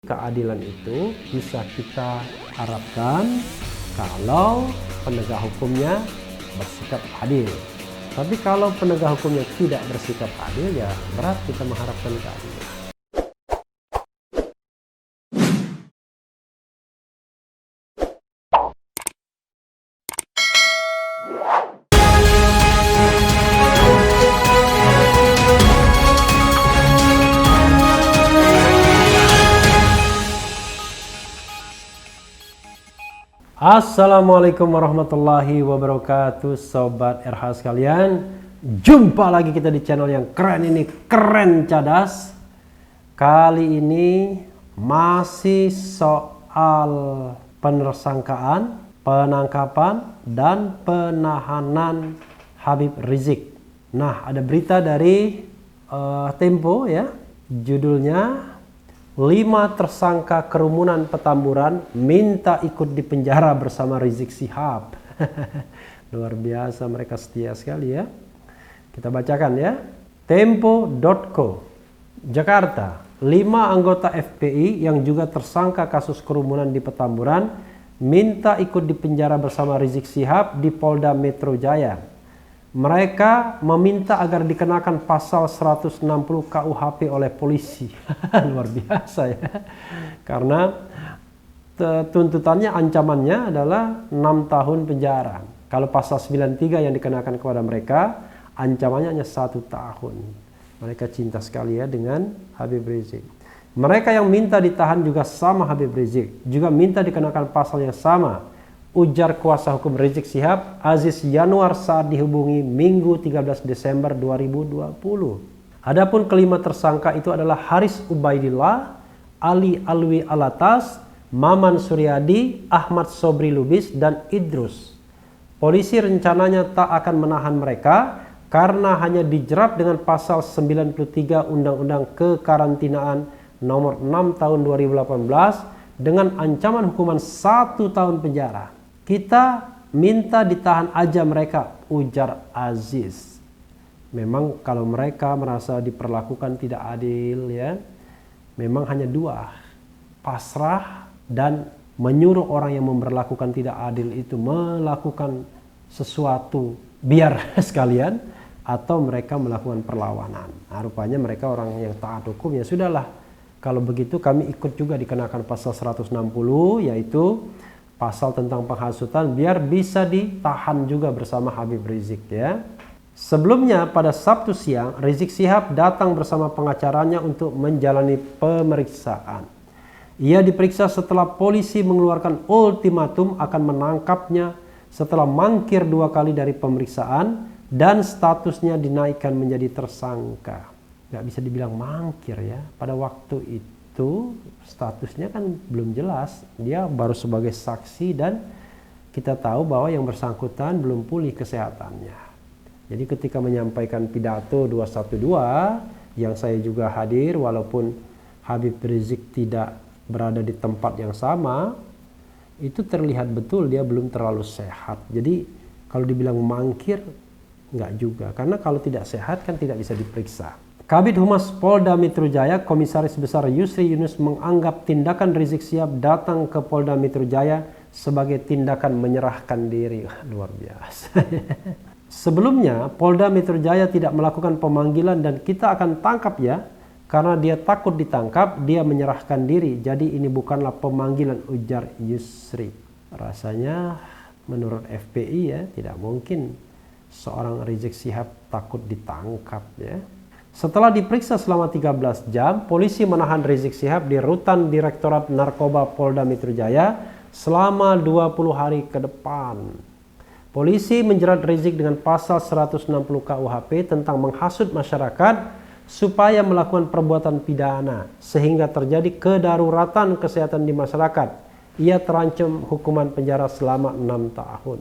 Keadilan itu bisa kita harapkan kalau penegak hukumnya bersikap adil. Tapi kalau penegak hukumnya tidak bersikap adil, ya berat kita mengharapkan keadilan. Assalamualaikum warahmatullahi wabarakatuh, Sobat RH sekalian. Jumpa lagi kita di channel yang keren ini, Keren Cadas. Kali ini masih soal penersangkaan, penangkapan, dan penahanan Habib Rizik. Nah, ada berita dari Tempo ya, judulnya 5 tersangka kerumunan Petamburan minta ikut di penjara bersama Rizik Syihab. Luar biasa, mereka setia sekali ya. Kita bacakan ya. Tempo.co, Jakarta. 5 anggota FPI yang juga tersangka kasus kerumunan di Petamburan minta ikut di penjara bersama Rizik Syihab di Polda Metro Jaya. Mereka meminta agar dikenakan pasal 160 KUHP oleh polisi. Luar biasa ya. Karena tuntutannya, ancamannya adalah 6 tahun penjara. Kalau pasal 93 yang dikenakan kepada mereka, ancamannya hanya 1 tahun. Mereka cinta sekali ya dengan Habib Rizik. Mereka yang minta ditahan juga sama Habib Rizik, juga minta dikenakan pasal yang sama, ujar kuasa hukum Rizik Syihab, Aziz Yanuar, saat dihubungi Minggu 13 Desember 2020. Adapun kelima tersangka itu adalah Haris Ubaidillah, Ali Alwi Alatas, Maman Suryadi, Ahmad Sobri Lubis, dan Idrus. Polisi rencananya tak akan menahan mereka karena hanya dijerat dengan pasal 93 Undang-Undang Kekarantinaan nomor 6 tahun 2018 dengan ancaman hukuman 1 tahun penjara. Kita minta ditahan aja mereka, ujar Aziz. Memang kalau mereka merasa diperlakukan tidak adil ya, memang hanya 2, pasrah dan menyuruh orang yang memperlakukan tidak adil itu melakukan sesuatu biar sekalian, atau mereka melakukan perlawanan. Nah, rupanya mereka orang yang taat hukum, ya sudahlah. Kalau begitu kami ikut juga dikenakan pasal 160, yaitu pasal tentang penghasutan, biar bisa ditahan juga bersama Habib Rizik ya. Sebelumnya pada Sabtu siang, Rizik Syihab datang bersama pengacaranya untuk menjalani pemeriksaan. Ia diperiksa setelah polisi mengeluarkan ultimatum akan menangkapnya setelah mangkir 2 kali dari pemeriksaan dan statusnya dinaikkan menjadi tersangka. Nggak bisa dibilang mangkir ya, pada waktu itu statusnya kan belum jelas, dia baru sebagai saksi dan kita tahu bahwa yang bersangkutan belum pulih kesehatannya. Jadi ketika menyampaikan pidato 212 yang saya juga hadir, walaupun Habib Rizik tidak berada di tempat yang sama, itu terlihat betul dia belum terlalu sehat. Jadi kalau dibilang mangkir enggak juga, karena kalau tidak sehat kan tidak bisa diperiksa. Kabid Humas Polda Metro Jaya, Komisaris Besar Yusri Yunus, menganggap tindakan Rizik Syihab datang ke Polda Metro Jaya sebagai tindakan menyerahkan diri. Luar biasa. Sebelumnya, Polda Metro Jaya tidak melakukan pemanggilan dan kita akan tangkap ya, karena dia takut ditangkap, dia menyerahkan diri. Jadi ini bukanlah pemanggilan, ujar Yusri. Rasanya menurut FPI ya, tidak mungkin seorang Rizik Syihab takut ditangkap ya. Setelah diperiksa selama 13 jam, polisi menahan Rizik Syihab di Rutan Direktorat Narkoba Polda Metro Jaya selama 20 hari ke depan. Polisi menjerat Rizik dengan pasal 160 KUHP tentang menghasut masyarakat supaya melakukan perbuatan pidana sehingga terjadi kedaruratan kesehatan di masyarakat. Ia terancam hukuman penjara selama 6 tahun.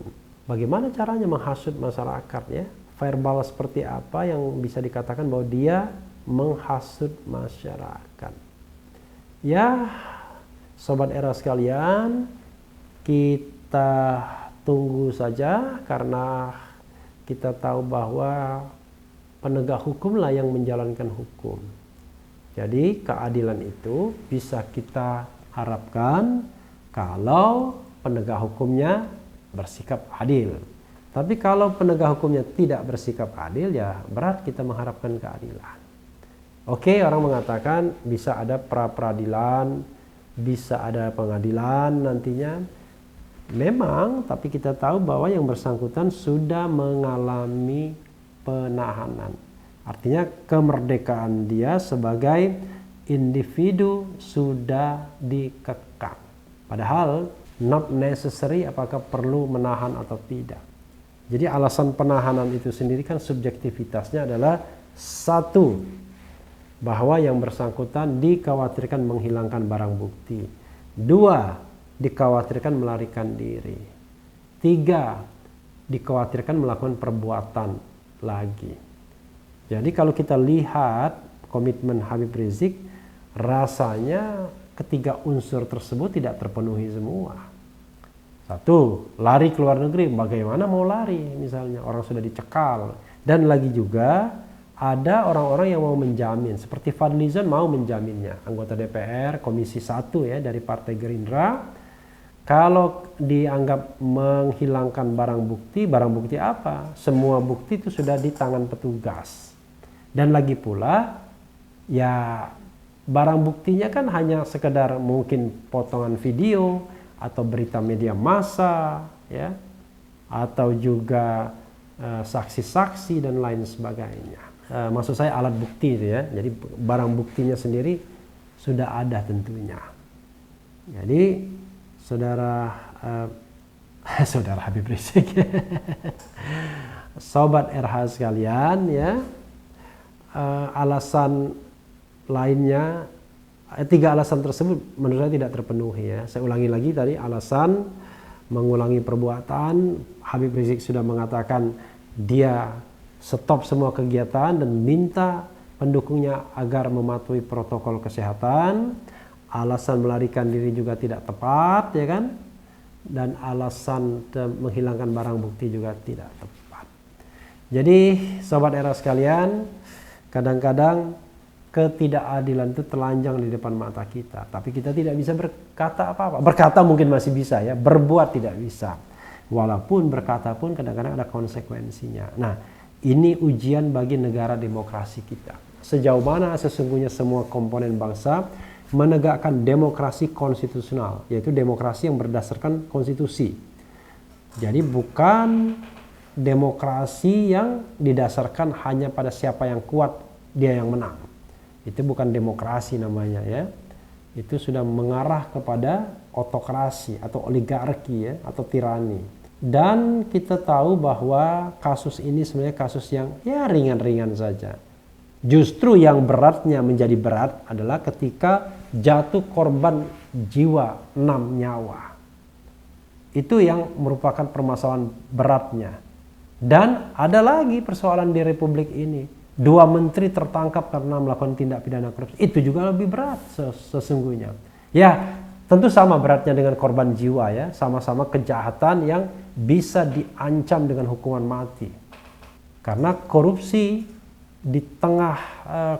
Bagaimana caranya menghasut masyarakat ya? Verbal seperti apa yang bisa dikatakan bahwa dia menghasut masyarakat? Ya, Sobat era sekalian, kita tunggu saja karena kita tahu bahwa penegak hukumlah yang menjalankan hukum. Jadi keadilan itu bisa kita harapkan kalau penegak hukumnya bersikap adil. Tapi kalau penegak hukumnya tidak bersikap adil, ya berat kita mengharapkan keadilan. Oke, orang mengatakan bisa ada pra-peradilan, bisa ada pengadilan nantinya. Memang, tapi kita tahu bahwa yang bersangkutan sudah mengalami penahanan. Artinya kemerdekaan dia sebagai individu sudah dikekang. Padahal not necessary apakah perlu menahan atau tidak. Jadi alasan penahanan itu sendiri kan subjektivitasnya adalah satu, bahwa yang bersangkutan dikhawatirkan menghilangkan barang bukti. Dua, dikhawatirkan melarikan diri. Tiga, dikhawatirkan melakukan perbuatan lagi. Jadi kalau kita lihat komitmen Habib Rizik, rasanya ketiga unsur tersebut tidak terpenuhi semua. Satu, lari ke luar negeri. Bagaimana mau lari misalnya? Orang sudah dicekal. Dan lagi juga ada orang-orang yang mau menjamin. Seperti Fadlizon mau menjaminnya. Anggota DPR, Komisi 1 ya dari Partai Gerindra. Kalau dianggap menghilangkan barang bukti apa? Semua bukti itu sudah di tangan petugas. Dan lagi pula, ya barang buktinya kan hanya sekedar mungkin potongan video atau berita media massa, ya, atau juga saksi-saksi dan lain sebagainya. Maksud saya alat bukti itu ya. Jadi barang buktinya sendiri sudah ada tentunya. Jadi saudara Habib Rizik, sobat RH sekalian ya. Alasan lainnya, tiga alasan tersebut menurut saya tidak terpenuhi ya. Saya ulangi lagi tadi, alasan mengulangi perbuatan. Habib Rizik sudah mengatakan dia stop semua kegiatan dan minta pendukungnya agar mematuhi protokol kesehatan. Alasan melarikan diri juga tidak tepat ya kan, dan alasan menghilangkan barang bukti juga tidak tepat. Jadi sobat era sekalian, kadang-kadang ketidakadilan itu telanjang di depan mata kita, tapi kita tidak bisa berkata apa-apa. Berkata mungkin masih bisa ya, berbuat tidak bisa. Walaupun berkata pun kadang-kadang ada konsekuensinya. Nah, ini ujian bagi negara demokrasi kita. Sejauh mana sesungguhnya semua komponen bangsa menegakkan demokrasi konstitusional, yaitu demokrasi yang berdasarkan konstitusi. Jadi bukan demokrasi yang didasarkan hanya pada siapa yang kuat dia yang menang. Itu bukan demokrasi namanya ya. Itu sudah mengarah kepada otokrasi atau oligarki ya, atau tirani. Dan kita tahu bahwa kasus ini sebenarnya kasus yang ya ringan-ringan saja. Justru yang beratnya menjadi berat adalah ketika jatuh korban jiwa 6 nyawa. Itu yang merupakan permasalahan beratnya. Dan ada lagi persoalan di Republik ini. 2 menteri tertangkap karena melakukan tindak pidana korupsi. Itu juga lebih berat sesungguhnya. Ya, tentu sama beratnya dengan korban jiwa ya. Sama-sama kejahatan yang bisa diancam dengan hukuman mati. Karena korupsi di tengah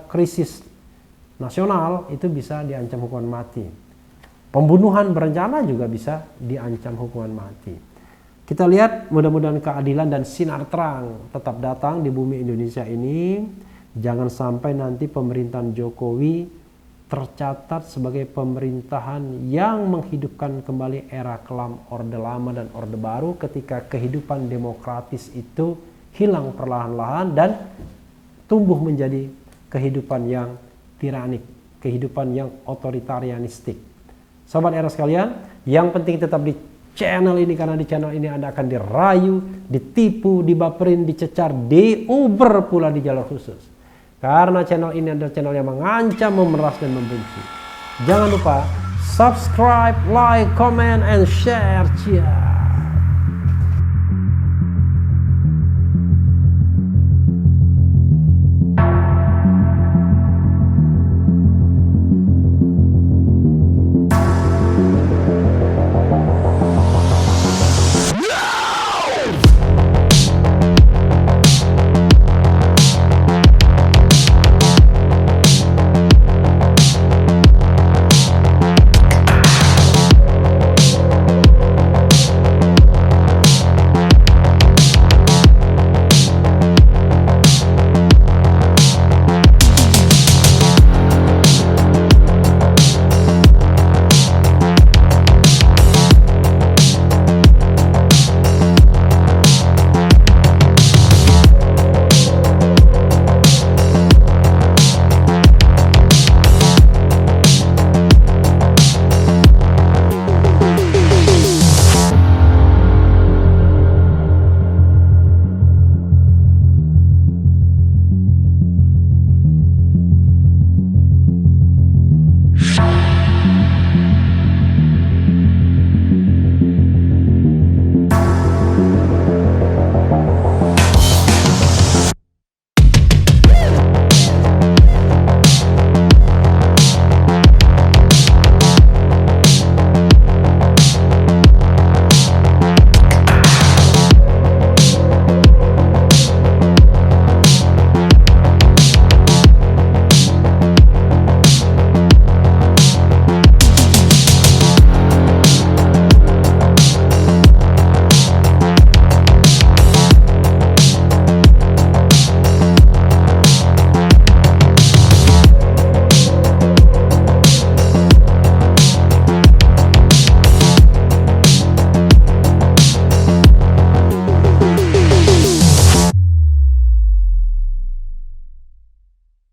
krisis nasional itu bisa diancam hukuman mati. Pembunuhan berencana juga bisa diancam hukuman mati. Kita lihat mudah-mudahan keadilan dan sinar terang tetap datang di bumi Indonesia ini. Jangan sampai nanti pemerintahan Jokowi tercatat sebagai pemerintahan yang menghidupkan kembali era kelam Orde Lama dan Orde Baru ketika kehidupan demokratis itu hilang perlahan-lahan dan tumbuh menjadi kehidupan yang tiranik, kehidupan yang otoritarianistik. Sobat era sekalian, yang penting tetap di channel ini, karena di channel ini Anda akan dirayu, ditipu, dibaperin, dicecar, diuber pula di jalur khusus. Karena channel ini adalah channel yang mengancam, memeras, dan membenci. Jangan lupa subscribe, like, comment, and share. Cia.